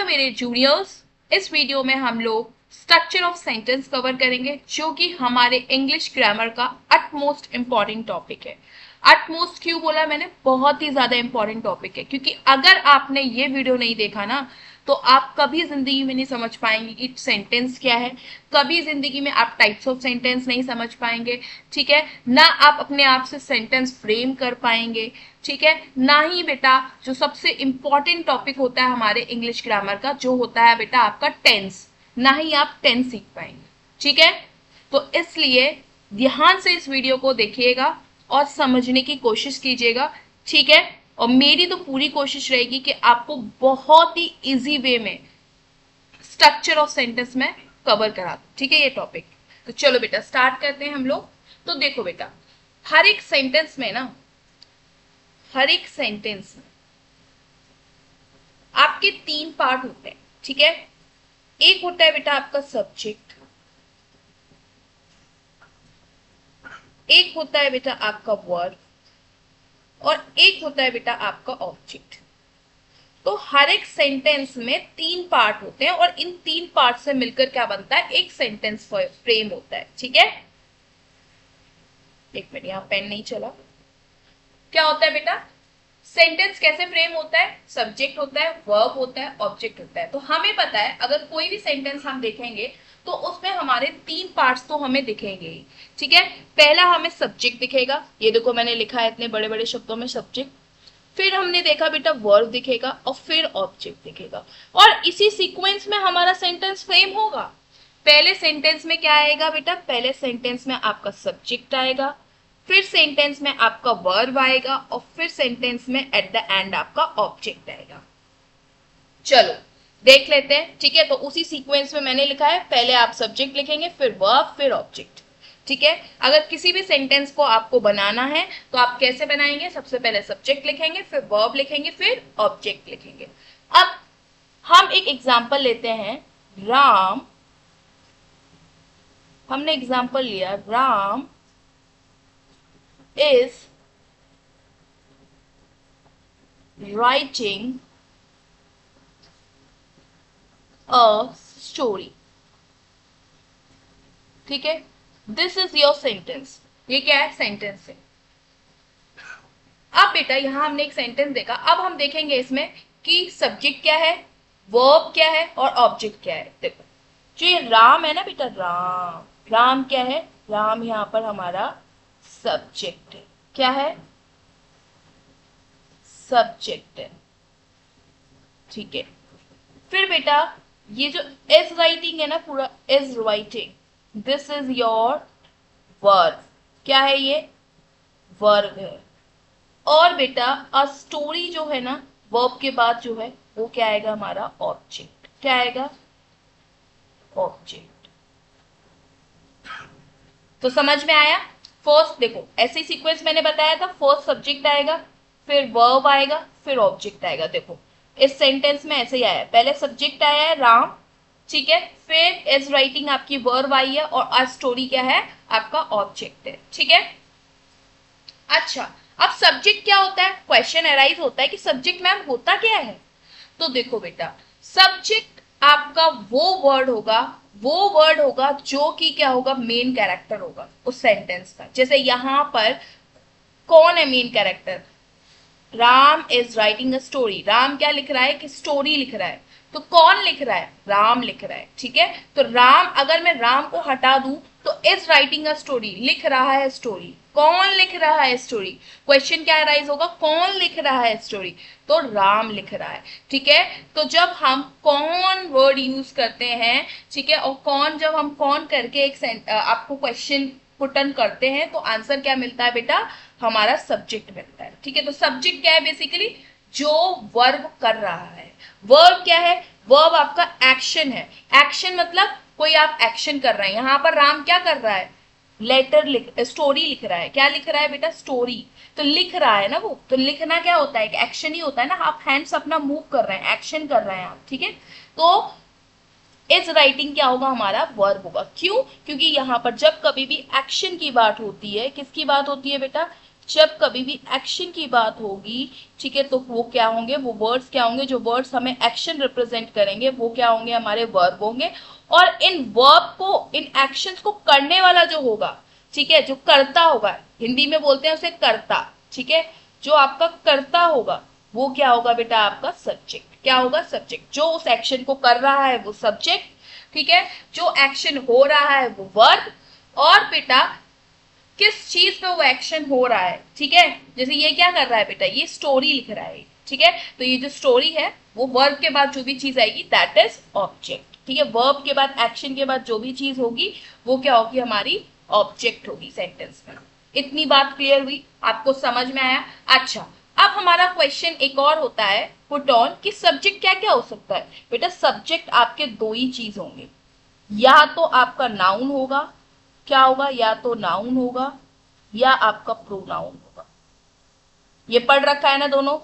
Hello मेरे juniors, इस video में हम लोग स्ट्रक्चर ऑफ सेंटेंस कवर करेंगे जो कि हमारे इंग्लिश ग्रामर का अटमोस्ट इम्पॉर्टेंट टॉपिक है। अटमोस्ट क्यों बोला मैंने? बहुत ही ज्यादा इंपॉर्टेंट टॉपिक है, क्योंकि अगर आपने ये वीडियो नहीं देखा ना तो आप कभी जिंदगी में नहीं समझ पाएंगे कि सेंटेंस क्या है। कभी जिंदगी में आप टाइप्स ऑफ सेंटेंस नहीं समझ पाएंगे, ठीक है ना। आप अपने आप से सेंटेंस फ्रेम कर पाएंगे, ठीक है ना। ही बेटा जो सबसे इंपॉर्टेंट टॉपिक होता है हमारे इंग्लिश ग्रामर का, जो होता है बेटा आपका टेंस, ना ही आप टेंस सीख पाएंगे, ठीक है। तो इसलिए ध्यान से इस वीडियो को देखिएगा और समझने की कोशिश कीजिएगा, ठीक है। और मेरी तो पूरी कोशिश रहेगी कि आपको बहुत ही इजी वे में स्ट्रक्चर ऑफ सेंटेंस में कवर करा दूं, ठीक है, ये टॉपिक। तो चलो बेटा स्टार्ट करते हैं हम लोग। तो देखो बेटा, हर एक सेंटेंस में ना, हर एक सेंटेंस में आपके तीन पार्ट होते हैं, ठीक है। एक होता है बेटा आपका सब्जेक्ट, एक होता है बेटा आपका वर्ब, और एक होता है बेटा आपका ऑब्जेक्ट। तो हर एक सेंटेंस में तीन पार्ट होते हैं और इन तीन पार्ट से मिलकर क्या बनता है? एक सेंटेंस फ्रेम होता है, ठीक है। एक मिनट, यहां पेन नहीं चला। क्या होता है बेटा? सेंटेंस कैसे फ्रेम होता है? सब्जेक्ट होता है, वर्ब होता है, ऑब्जेक्ट होता है। तो हमें पता है अगर कोई भी सेंटेंस हम देखेंगे तो उसमें हमारे तीन पार्ट्स तो हमें दिखेंगे ही, ठीक है। पहला हमें सब्जेक्ट दिखेगा, ये देखो मैंने लिखा है इतने बड़े बड़े शब्दों में सब्जेक्ट। फिर हमने देखा बेटा वर्ब दिखेगा और फिर ऑब्जेक्ट दिखेगा, और इसी सीक्वेंस में हमारा सेंटेंस फ्रेम होगा। पहले सेंटेंस में क्या आएगा बेटा? पहले सेंटेंस में आपका सब्जेक्ट आएगा, फिर सेंटेंस में आपका वर्ब आएगा, और फिर सेंटेंस में एट द एंड आपका ऑब्जेक्ट आएगा। चलो देख लेते हैं, ठीक है। तो उसी सीक्वेंस में मैंने लिखा है, पहले आप सब्जेक्ट लिखेंगे, फिर वर्ब, फिर ऑब्जेक्ट, ठीक है। अगर किसी भी सेंटेंस को आपको बनाना है तो आप कैसे बनाएंगे? सबसे पहले सब्जेक्ट लिखेंगे, फिर वर्ब लिखेंगे, फिर ऑब्जेक्ट लिखेंगे। अब हम एक एग्जांपल लेते हैं, राम। हमने एग्जांपल लिया, Ram is writing a story, ठीक है। This is your sentence. ये क्या है? सेंटेंस है। अब बेटा यहां हमने एक सेंटेंस देखा, अब हम देखेंगे इसमें कि सब्जेक्ट क्या है, वर्ब क्या है और ऑब्जेक्ट क्या है। देखो जो ये राम है ना बेटा, राम, राम क्या है? राम यहां पर हमारा सब्जेक्ट है। क्या है? सब्जेक्ट है, ठीक है। फिर बेटा ये जो इज राइटिंग है ना, पूरा is writing, this is your verb. क्या है ये? वर्ब है। और बेटा अ स्टोरी जो है ना, वर्ब के बाद जो है वो क्या आएगा? हमारा ऑब्जेक्ट। क्या आएगा? ऑब्जेक्ट। तो समझ में आया? फर्स्ट देखो ऐसे सीक्वेंस मैंने बताया था, फर्स्ट सब्जेक्ट आएगा, फिर वर्ब आएगा, फिर ऑब्जेक्ट आएगा। देखो इस सेंटेंस में ऐसे ही आया, पहले सब्जेक्ट आया है राम, ठीक है, फिर इज राइटिंग आपकी वर्ब आई है, और अ स्टोरी क्या है? आपका ऑब्जेक्ट है, ठीक है। अच्छा, अब सब्जेक्ट क्या होता है? क्वेश्चन अराइज होता है कि सब्जेक्ट मैम होता क्या है। तो देखो बेटा, सब्जेक्ट आपका वो वर्ड होगा जो कि क्या होगा? मेन कैरेक्टर होगा उस सेंटेंस का। जैसे यहां पर कौन है main character? Ram is writing a story. Ram क्या लिख रहा है? कि स्टोरी लिख रहा है। तो कौन लिख रहा है? राम लिख रहा है, ठीक है। तो राम, अगर मैं राम को हटा दूं तो इज राइटिंग अ स्टोरी, लिख रहा है स्टोरी। कौन लिख रहा है स्टोरी? क्वेश्चन क्या राइज होगा? कौन लिख रहा है स्टोरी? तो राम लिख रहा है, ठीक है। तो जब हम कौन वर्ड यूज करते हैं, ठीक है, और कौन, जब हम कौन करके एक आपको क्वेश्चन पुटन करते हैं तो आंसर क्या मिलता है बेटा? हमारा सब्जेक्ट मिलता है, ठीक है। तो सब्जेक्ट क्या है? बेसिकली जो वर्ब कर रहा है। वर्ब क्या है? वर्ब आपका एक्शन है। एक्शन मतलब कोई आप एक्शन कर रहे हैं। यहां पर राम क्या कर रहा है? स्टोरी लिख रहा है। क्या लिख रहा है बेटा? स्टोरी। तो लिख रहा है ना वो, तो लिखना क्या होता है? एक्शन ही होता है ना। आप हैंड्स अपना मूव कर रहे हैं, एक्शन कर रहे हैं आप, ठीक है। तो इज राइटिंग क्या होगा? हमारा वर्ब होगा। क्यों? क्योंकि यहां पर जब कभी भी एक्शन की बात होती है, किसकी बात होती है बेटा? जब कभी भी एक्शन की बात होगी, ठीक है, तो वो क्या होंगे, वो वर्ड्स क्या होंगे, जो वर्ड्स हमें एक्शन रिप्रेजेंट करेंगे वो क्या होंगे, हमारे वर्ब होंगे। और इन वर्ब को, इन एक्शंस को करने वाला जो होगा, ठीक है, जो करता होगा, हिंदी में बोलते हैं उसे कर्ता, ठीक है, जो आपका कर्ता होगा वो क्या होगा बेटा, आपका सब्जेक्ट। क्या होगा, सब्जेक्ट। जो उस एक्शन को कर रहा है वो सब्जेक्ट, ठीक है, जो एक्शन हो रहा है वो वर्ब, और बेटा किस चीज पे वो एक्शन हो रहा है, ठीक है, जैसे ये क्या कर रहा है बेटा, ये स्टोरी लिख रहा है, ठीक है, तो ये जो स्टोरी है वो वर्ब के बाद जो भी चीज आएगी दैट इज ऑब्जेक्ट, ठीक है, वर्ब के बाद, एक्शन के बाद जो भी चीज होगी वो क्या होगी, हमारी ऑब्जेक्ट होगी सेंटेंस में। इतनी बात क्लियर हुई, आपको समझ में आया? अच्छा, अब हमारा क्वेश्चन एक और होता है पुट ऑन कि सब्जेक्ट क्या क्या हो सकता है। बेटा सब्जेक्ट आपके दो ही चीज होंगे, या तो आपका नाउन होगा, क्या होगा, या तो नाउन होगा या आपका प्रोनाउन होगा। ये पढ़ रखा है ना दोनों,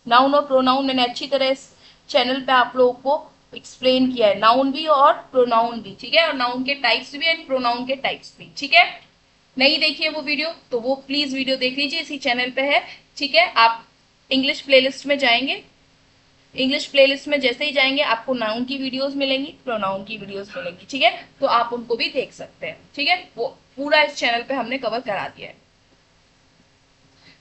नाउन और प्रोनाउन, मैंने अच्छी तरह इस चैनल पे आप लोगों को एक्सप्लेन किया है, नाउन भी और प्रोनाउन भी, ठीक है, और नाउन के टाइप्स भी एंड प्रोनाउन के टाइप्स भी, ठीक है। नहीं देखी है वो वीडियो तो वो प्लीज वीडियो देख लीजिए, इसी चैनल पे है, ठीक है। आप इंग्लिश प्लेलिस्ट में जाएंगे, इंग्लिश प्लेलिस्ट में जैसे ही जाएंगे आपको नाउन की वीडियोस मिलेंगी, प्रोनाउन की वीडियोस मिलेंगी, ठीक है, तो आप उनको भी देख सकते हैं, ठीक है, वो पूरा इस चैनल पे हमने कवर करा दिया है।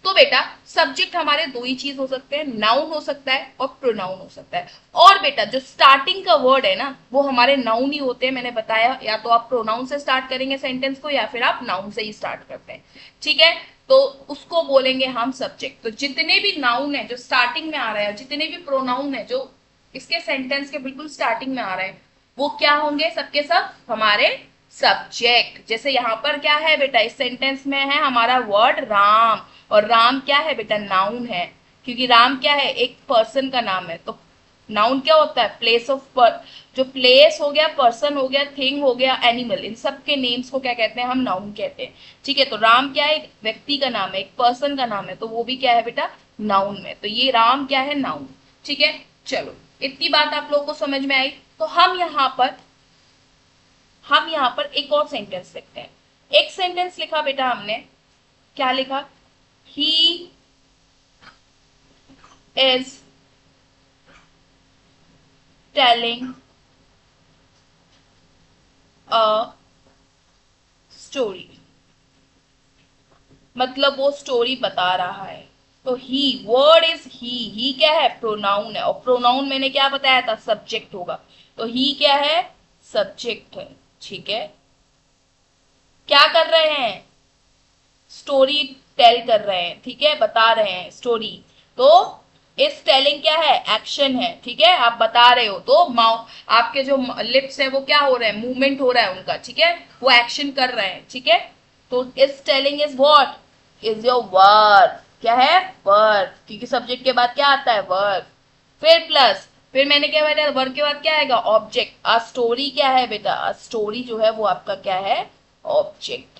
तो बेटा सब्जेक्ट हमारे दो ही चीज हो सकते हैं, नाउन हो सकता है और प्रोनाउन हो सकता है। और बेटा जो स्टार्टिंग का वर्ड है ना वो हमारे नाउन ही होते हैं, मैंने बताया, या तो आप प्रोनाउन से स्टार्ट करेंगे सेंटेंस को या फिर आप नाउन से ही स्टार्ट करते हैं, ठीक है, तो उसको बोलेंगे हम सब्जेक्ट। तो जितने भी नाउन है जो स्टार्टिंग में आ रहे हैं, जितने भी प्रोनाउन है जो इसके सेंटेंस के बिल्कुल स्टार्टिंग में आ रहे हैं, वो क्या होंगे, सबके सब हमारे सब्जेक्ट। जैसे यहाँ पर क्या है बेटा, इस सेंटेंस में है हमारा वर्ड राम, और राम क्या है बेटा, नाउन है, क्योंकि राम क्या है, एक पर्सन का नाम है। तो नाउन क्या होता है, प्लेस ऑफ, जो प्लेस हो गया, पर्सन हो गया, थिंग हो गया, एनिमल, इन सब के नेम्स को क्या कहते हैं, हम नाउन कहते हैं, ठीक है। तो राम क्या है, एक व्यक्ति का नाम है, एक पर्सन का नाम है, तो वो भी क्या है बेटा, नाउन में। तो ये राम क्या है, नाउन, ठीक है। चलो इतनी बात आप लोगों को समझ में आई। तो हम यहाँ पर एक और सेंटेंस लिखते हैं। एक सेंटेंस लिखा बेटा हमने, क्या लिखा, he is telling a story, मतलब वो स्टोरी बता रहा है। तो ही, वर्ड इज ही क्या है, प्रोनाउन है, और प्रोनाउन मैंने क्या बताया था, सब्जेक्ट होगा। तो ही क्या है, सब्जेक्ट है, ठीक है। क्या कर रहे हैं, स्टोरी टेल कर रहे हैं, ठीक है, बता रहे हैं स्टोरी। तो इस टेलिंग क्या है, एक्शन है, ठीक है, आप बता रहे हो, तो माउ, आपके जो लिप्स है वो क्या हो रहे हैं, मूवमेंट हो रहा है उनका, ठीक है, वो एक्शन कर रहे हैं, ठीक है। तो इस telling is what, is your verb, क्या है, वर्ब, क्योंकि सब्जेक्ट के बाद क्या आता है, वर्ब, फिर प्लस, फिर मैंने क्या बताया, वर्ब के बाद क्या आएगा, ऑब्जेक्ट। अ स्टोरी क्या है बेटा, अ स्टोरी जो है वो आपका क्या है, ऑब्जेक्ट।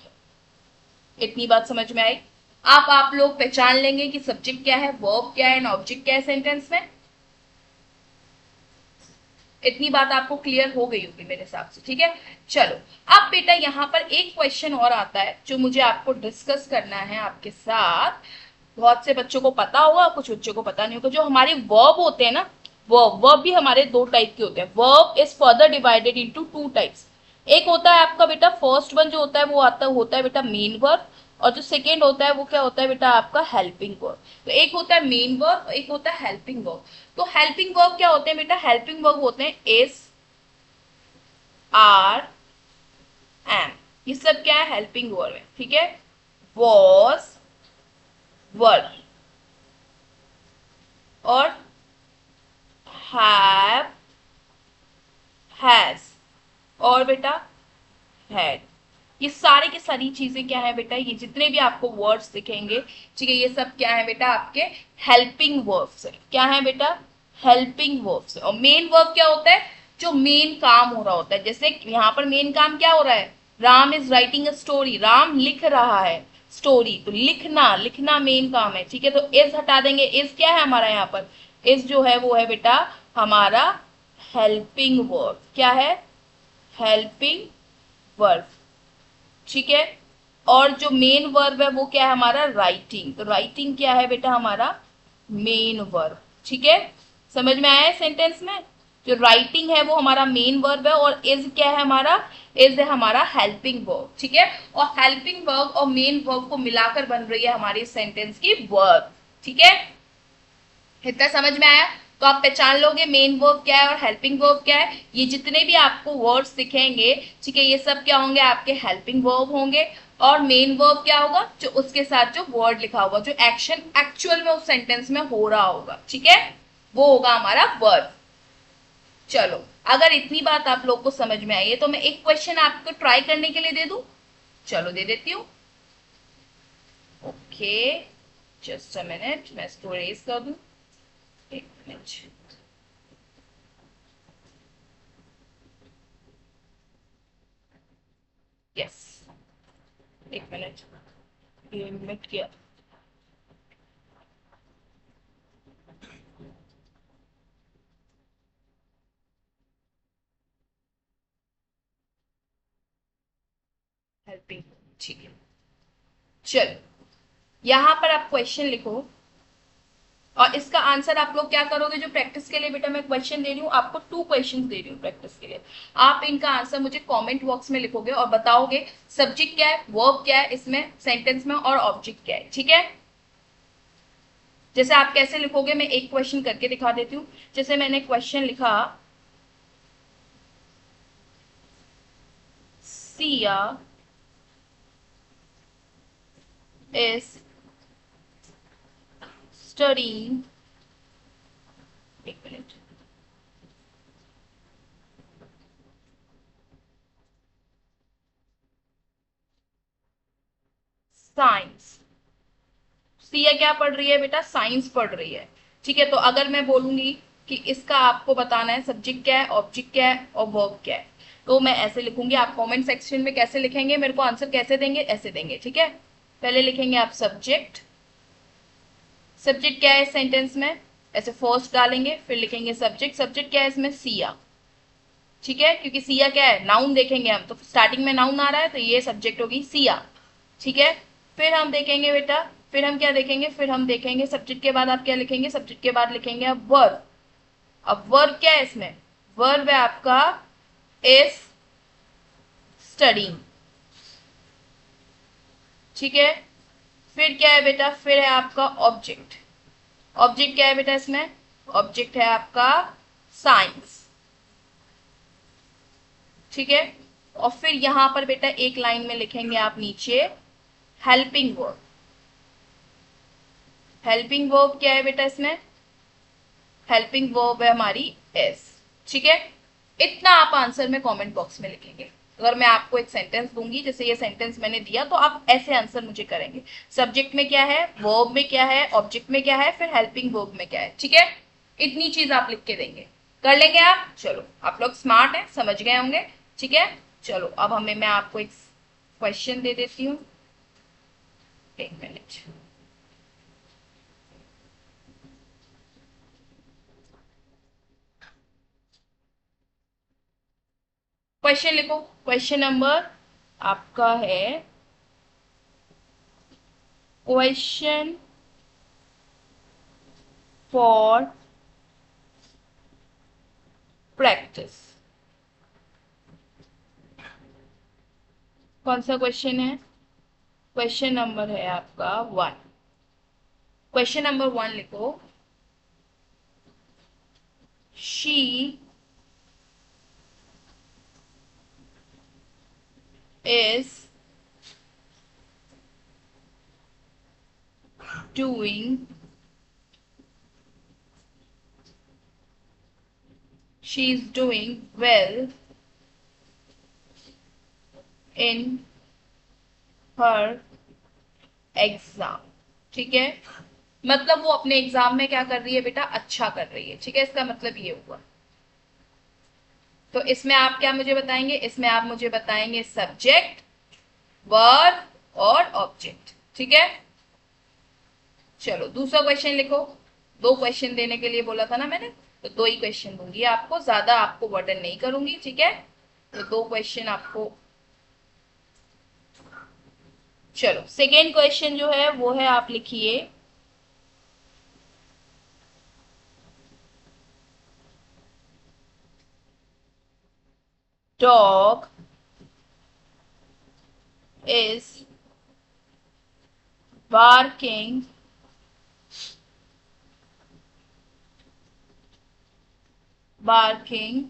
इतनी बात समझ में आई? आप लोग पहचान लेंगे कि सब्जेक्ट क्या है, वर्ब क्या है, ऑब्जेक्ट क्या है सेंटेंस में। इतनी बात आपको क्लियर हो गई होगी मेरे हिसाब से, ठीक है। चलो अब बेटा यहाँ पर एक क्वेश्चन और आता है जो मुझे आपको डिस्कस करना है आपके साथ। बहुत से बच्चों को पता होगा, कुछ बच्चों को पता नहीं होगा। जो हमारे वर्ब होते हैं ना, वर्ब भी हमारे दो टाइप के होते हैं। Verb is further divided into two types. एक होता है आपका बेटा, फर्स्ट वन जो होता है वो होता है बेटा मेन वर्ब, और जो सेकेंड होता है वो क्या होता है बेटा, आपका हेल्पिंग वर्ब। तो एक होता है मेन वर्ब, एक होता है हेल्पिंग वर्ब। तो हेल्पिंग वर्ब क्या होते हैं बेटा, हेल्पिंग वर्ब होते हैं इज, आर, एम, ये सब क्या है, हेल्पिंग वर्ब है, ठीक है। वॉज, वर, और हैव, हैज, और बेटा हैड। ये सारे की सारी चीजें क्या है बेटा, ये जितने भी आपको वर्ड्स दिखेंगे, ठीक है, ये सब क्या है बेटा, आपके हेल्पिंग वर्ब्स है। क्या है बेटा, हेल्पिंग वर्ब्स है। और मेन वर्ब क्या होता है, जो मेन काम हो रहा होता है। जैसे यहाँ पर मेन काम क्या हो रहा है, Ram is writing a story, Ram लिख रहा है स्टोरी, तो लिखना, लिखना मेन काम है, ठीक है। तो इज हटा देंगे, इज क्या है हमारा यहाँ पर, इज जो है वो है बेटा हमारा हेल्पिंग वर्ब। क्या है, हेल्पिंग वर्ब, ठीक है। और जो मेन वर्ब है वो क्या है हमारा, राइटिंग। तो राइटिंग क्या है बेटा हमारा, मेन वर्ब। ठीक है, समझ में आया है सेंटेंस में। जो राइटिंग है वो हमारा मेन वर्ब है, और इज क्या है हमारा, इज है हमारा हेल्पिंग वर्ब। ठीक है, और हेल्पिंग वर्ब और मेन वर्ब को मिलाकर बन रही है हमारी सेंटेंस की वर्ब। ठीक है, इतना समझ में आया। तो आप पहचान लोगे मेन वर्ब क्या है और हेल्पिंग वर्ब क्या है। ये जितने भी आपको वर्ड्स दिखेंगे, ठीक है, ये सब क्या होंगे, आपके हेल्पिंग वर्ब होंगे। और मेन वर्ब क्या होगा, जो उसके साथ जो वर्ड लिखा होगा, जो एक्शन एक्चुअल में उस सेंटेंस में हो रहा होगा, ठीक है, वो होगा हमारा वर्ब। चलो, अगर इतनी बात आप लोग को समझ में आई है तो मैं एक क्वेश्चन आपको ट्राई करने के लिए दे दूं। चलो दे देती हूँ। ओके, जस्ट अ मिनट, मैं इसको रेज कर दूं। एक मिनट। यस, एक मिनट, ये मिट गया। हेल्पिंग, ठीक है। चलो, यहां पर आप क्वेश्चन लिखो, और इसका आंसर आप लोग क्या करोगे, जो प्रैक्टिस के लिए बेटा मैं क्वेश्चन दे रही हूँ आपको, 2 क्वेश्चन दे रही हूँ प्रैक्टिस के लिए। आप इनका आंसर मुझे कमेंट बॉक्स में लिखोगे और बताओगे सब्जेक्ट क्या है, वर्ब क्या है इसमें सेंटेंस में, और ऑब्जेक्ट क्या है। ठीक है, जैसे आप कैसे लिखोगे मैं एक क्वेश्चन करके दिखा देती हूँ। जैसे मैंने क्वेश्चन लिखा, सिया is studying, एक मिनट, साइंस। सिया क्या पढ़ रही है बेटा, साइंस पढ़ रही है। ठीक है, तो अगर मैं बोलूंगी कि इसका आपको बताना है सब्जेक्ट क्या है, ऑब्जेक्ट क्या है और वर्ब क्या है, तो मैं ऐसे लिखूंगी। आप कमेंट सेक्शन में कैसे लिखेंगे, मेरे को आंसर कैसे देंगे, ऐसे देंगे। ठीक है, पहले लिखेंगे आप सब्जेक्ट, सब्जेक्ट क्या है इस सेंटेंस में, ऐसे फर्स्ट डालेंगे, फिर लिखेंगे सब्जेक्ट, सब्जेक्ट क्या है इसमें, सिया। ठीक है, क्योंकि सिया क्या है, नाउन देखेंगे हम, तो स्टार्टिंग में नाउन आ रहा है तो ये सब्जेक्ट होगी सिया। ठीक है, फिर हम देखेंगे बेटा, फिर हम क्या देखेंगे, फिर हम देखेंगे सब्जेक्ट के बाद आप क्या लिखेंगे, सब्जेक्ट के बाद लिखेंगे आप वर्ब। अब वर्ब क्या है इसमें, वर्ब है आपका इज स्टडिंग। ठीक है, फिर क्या है बेटा, फिर है आपका ऑब्जेक्ट। ऑब्जेक्ट क्या है बेटा इसमें, ऑब्जेक्ट है आपका साइंस। ठीक है, और फिर यहां पर बेटा एक लाइन में लिखेंगे आप नीचे हेल्पिंग वर्ब। हेल्पिंग वर्ब क्या है बेटा इसमें, हेल्पिंग वर्ब है हमारी एस। ठीक है, इतना आप आंसर में कमेंट बॉक्स में लिखेंगे। अगर मैं आपको एक सेंटेंस दूंगी, जैसे ये सेंटेंस मैंने दिया, तो आप ऐसे आंसर मुझे करेंगे, सब्जेक्ट में क्या है, वर्ब में क्या है, ऑब्जेक्ट में क्या है, फिर हेल्पिंग वर्ब में क्या है। ठीक है, इतनी चीज आप लिख के देंगे, कर लेंगे आप। चलो, आप लोग स्मार्ट हैं, समझ गए होंगे। ठीक है, चलो अब हमें, मैं आपको एक क्वेश्चन दे देती हूँ, एक मिनट। क्वेश्चन लिखो, क्वेश्चन नंबर आपका है, क्वेश्चन फॉर प्रैक्टिस। कौन सा क्वेश्चन है, क्वेश्चन नंबर है आपका 1। क्वेश्चन नंबर 1 लिखो, she is doing, she is doing well in her exam. ठीक है, मतलब वो अपने एग्जाम में क्या कर रही है बेटा, अच्छा कर रही है। ठीक है, इसका मतलब ये हुआ। तो इसमें आप क्या मुझे बताएंगे, इसमें आप मुझे बताएंगे सब्जेक्ट, वर्ब और ऑब्जेक्ट। ठीक है, चलो दूसरा क्वेश्चन लिखो। 2 क्वेश्चन देने के लिए बोला था ना मैंने, तो 2 ही क्वेश्चन दूंगी आपको, ज्यादा आपको वर्डन नहीं करूंगी। ठीक है, तो 2 क्वेश्चन आपको चलो सेकेंड क्वेश्चन जो है वो है, आप लिखिए dog is barking barking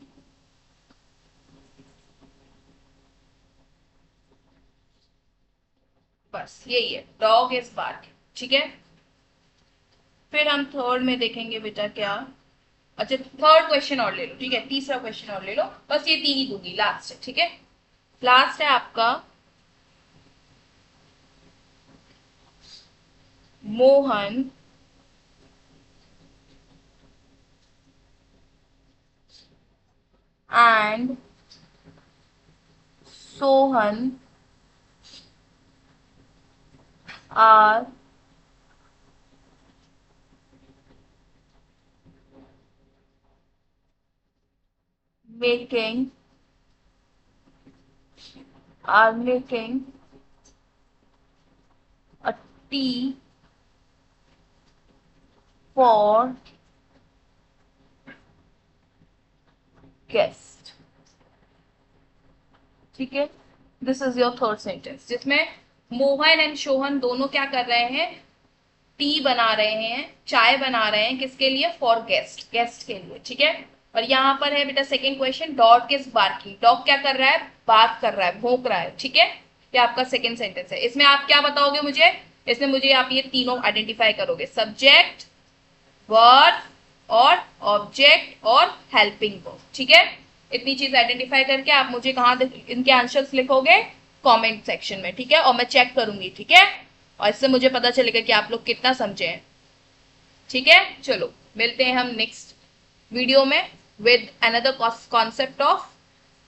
बस यही है, डॉग इज बार्किंग। ठीक है, फिर हम थर्ड में देखेंगे बेटा क्या। अच्छा थर्ड क्वेश्चन और ले लो, ठीक है, तीसरा क्वेश्चन और ले लो, बस ये तीन ही दूंगी, लास्ट है। ठीक है, लास्ट है आपका Mohan and Sohan are making making a tea for guest। ठीक है, this is your third sentence, जिसमें मोहन एंड शोहन दोनों क्या कर रहे हैं, टी बना रहे हैं, चाय बना रहे हैं, किसके लिए, फॉर गेस्ट, गेस्ट के लिए। ठीक है, और यहाँ पर है बेटा second question, dog is barking, dog क्या कर रहा है, बार्क कर रहा है, भौंक रहा है। ठीक है, ये आपका सेकंड सेंटेंस है। इसमें आप क्या बताओगे मुझे, इसमें मुझे आप ये तीनों आइडेंटिफाई करोगे, सब्जेक्ट, वर्ब और ऑब्जेक्ट और हेल्पिंग वर्ब। ठीक है, इतनी चीज आइडेंटिफाई करके आप मुझे कहाँ इनके आंसर्स लिखोगे, कमेंट सेक्शन में। ठीक है, और मैं चेक करूंगी। ठीक है, और इससे मुझे पता चलेगा कि आप लोग कितना समझे हैं। ठीक है, चलो मिलते हैं हम नेक्स्ट वीडियो में with another concept of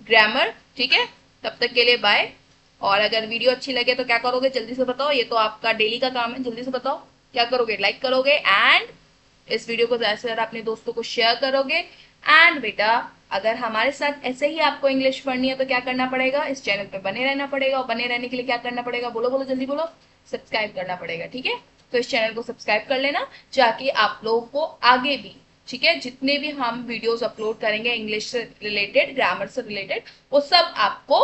grammar. ठीक है, तब तक के लिए बाय। और अगर वीडियो अच्छी लगे तो क्या करोगे, जल्दी से बताओ, ये तो आपका डेली का काम है, जल्दी से बताओ क्या करोगे, लाइक करोगे एंड इस वीडियो को ज्यादा से ज्यादा अपने दोस्तों को शेयर करोगे। एंड बेटा अगर हमारे साथ ऐसे ही आपको इंग्लिश पढ़नी है तो क्या करना पड़ेगा, इस चैनल पे बने रहना पड़ेगा, और बने रहने के लिए क्या करना पड़ेगा, बोलो बोलो जल्दी बोलो, सब्सक्राइब करना पड़ेगा। ठीक है, तो इस चैनल को सब्सक्राइब कर लेना, ताकि आप लोगों को आगे भी, ठीक है, जितने भी हम वीडियोस अपलोड करेंगे इंग्लिश से रिलेटेड, ग्रामर से रिलेटेड, वो सब आपको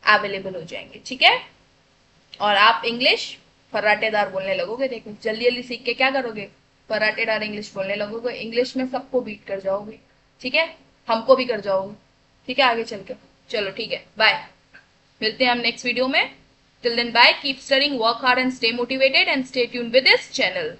अवेलेबल हो जाएंगे। ठीक है, और आप इंग्लिश फर्राटेदार बोलने लगोगे। देखो जल्दी जल्दी सीख के क्या करोगे, फर्राटेदार इंग्लिश बोलने लगोगे, इंग्लिश में सबको बीट कर जाओगे। ठीक है, हमको भी कर जाओगे। ठीक है, आगे चल के, चलो ठीक है, बाय, मिलते हैं हम नेक्स्ट वीडियो में। Till then bye, keep studying, work hard and stay motivated and stay tuned with this channel.